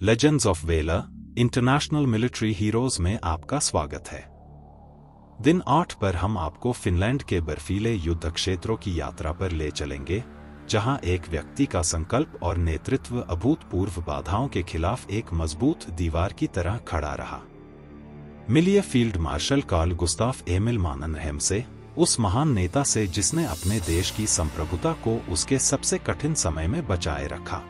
Legends of velar international military heroes में आपका स्वागत है। दिन 8 पर हम आपको फिनलैंड के बर्फीले युद्ध क्षेत्रों की यात्रा पर ले चलेंगे, जहां एक व्यक्ति का संकल्प और नेतृत्व अभूतपूर्व बाधाओं के खिलाफ एक मजबूत दीवार की तरह खड़ा रहा। मिलिए field marshal Carl Gustaf Emil माननहेम से, उस महान नेता से जिसने अपने देश की संप्रभुता को उसके सबसे कठिन समय में बचाए रखा।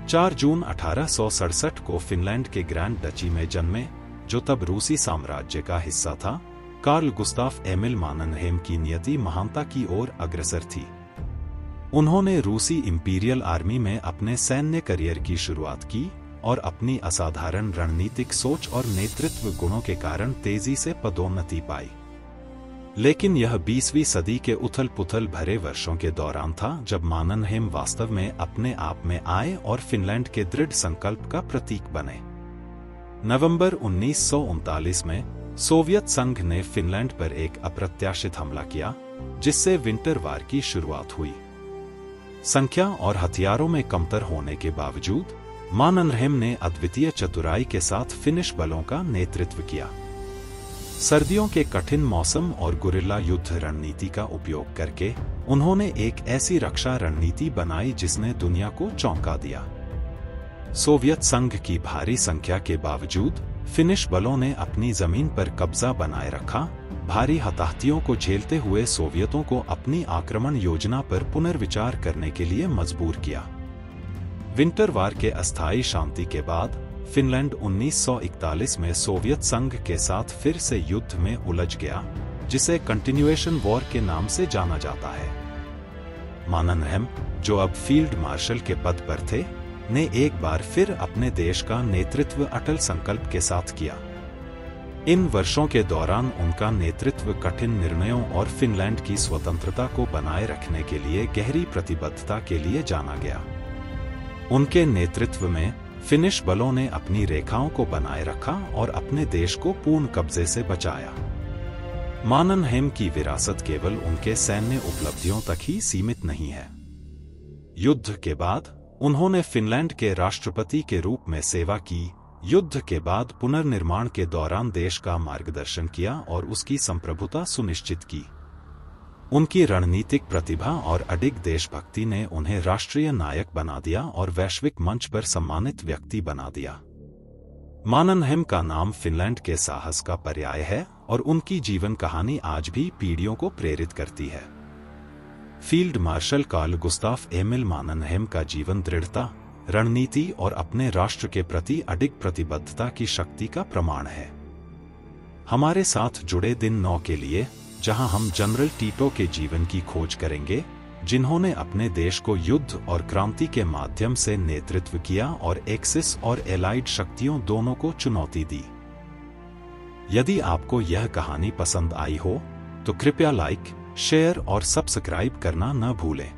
4 जून 1867 को फिनलैंड के ग्रैंड डची में जन्मे, जो तब रूसी साम्राज्य का हिस्सा था, कार्ल गुस्ताफ एमिल माननहेम की नियति महानता की ओर अग्रसर थी। उन्होंने रूसी इंपीरियल आर्मी में अपने सैन्य करियर की शुरुआत की और अपनी असाधारण रणनीतिक सोच और नेतृत्व गुणों के कारण तेजी से पदोन्नति पाई। लेकिन यह 20वीं सदी के उथल-पुथल भरे वर्षों के दौरान था जब माननहेम वास्तव में अपने आप में आए और फिनलैंड के दृढ़ संकल्प का प्रतीक बने। नवंबर 1939 में सोवियत संघ ने फिनलैंड पर एक अप्रत्याशित हमला किया, जिससे विंटर वार की शुरुआत हुई। संख्या और हथियारों में कमतर होने के बावजूद माननहेम ने अद्वितीय चतुराई के साथ फिनिश बलों का नेतृत्व किया। सर्दियों के कठिन मौसम और गुरिल्ला युद्ध रणनीति का उपयोग करके उन्होंने एक ऐसी रक्षा रणनीति बनाई जिसने दुनिया को चौंका दिया। सोवियत संघ की भारी संख्या के बावजूद फिनिश बलों ने अपनी जमीन पर कब्जा बनाए रखा, भारी हताहतियों को झेलते हुए सोवियतों को अपनी आक्रमण योजना पर पुनर्विचार करने के लिए मजबूर किया। विंटर वार के अस्थायी शांति के बाद फिनलैंड 1941 में सोवियत संघ के साथ फिर से युद्ध में उलझ गया, जिसे कंटिन्यूएशन वॉर के नाम से जाना जाता है। माननहेम, जो अब फील्ड मार्शल के पद पर थे, ने एक बार फिर अपने देश का नेतृत्व अटल संकल्प के साथ किया। इन वर्षों के दौरान उनका नेतृत्व कठिन निर्णयों और फिनलैंड की स्वतंत्रता को बनाए रखने के लिए गहरी प्रतिबद्धता के लिए जाना गया। उनके नेतृत्व में फिनिश बलों ने अपनी रेखाओं को बनाए रखा और अपने देश को पूर्ण कब्जे से बचाया। माननहेम की विरासत केवल उनके सैन्य उपलब्धियों तक ही सीमित नहीं है। युद्ध के बाद उन्होंने फिनलैंड के राष्ट्रपति के रूप में सेवा की, युद्ध के बाद पुनर्निर्माण के दौरान देश का मार्गदर्शन किया और उसकी संप्रभुता सुनिश्चित की। उनकी रणनीतिक प्रतिभा और अडिग देशभक्ति ने उन्हें राष्ट्रीय नायक बना दिया और वैश्विक मंच पर सम्मानित व्यक्ति बना दिया। माननहेम का नाम फिनलैंड के साहस का पर्याय है और उनकी जीवन कहानी आज भी पीढ़ियों को प्रेरित करती है। Field marshal Carl Gustaf Emil माननहेम का जीवन दृढ़ता, रणनीति और अपने राष्ट्र के प्रति अडिग प्रतिबद्धता की शक्ति का प्रमाण है। हमारे साथ जुड़े दिन 9 के लिए, जहां हम जनरल टीटो के जीवन की खोज करेंगे, जिन्होंने अपने देश को युद्ध और क्रांति के माध्यम से नेतृत्व किया और एक्सिस और एलाइड शक्तियों दोनों को चुनौती दी। यदि आपको यह कहानी पसंद आई हो, तो कृपया लाइक, शेयर और सब्सक्राइब करना न भूलें।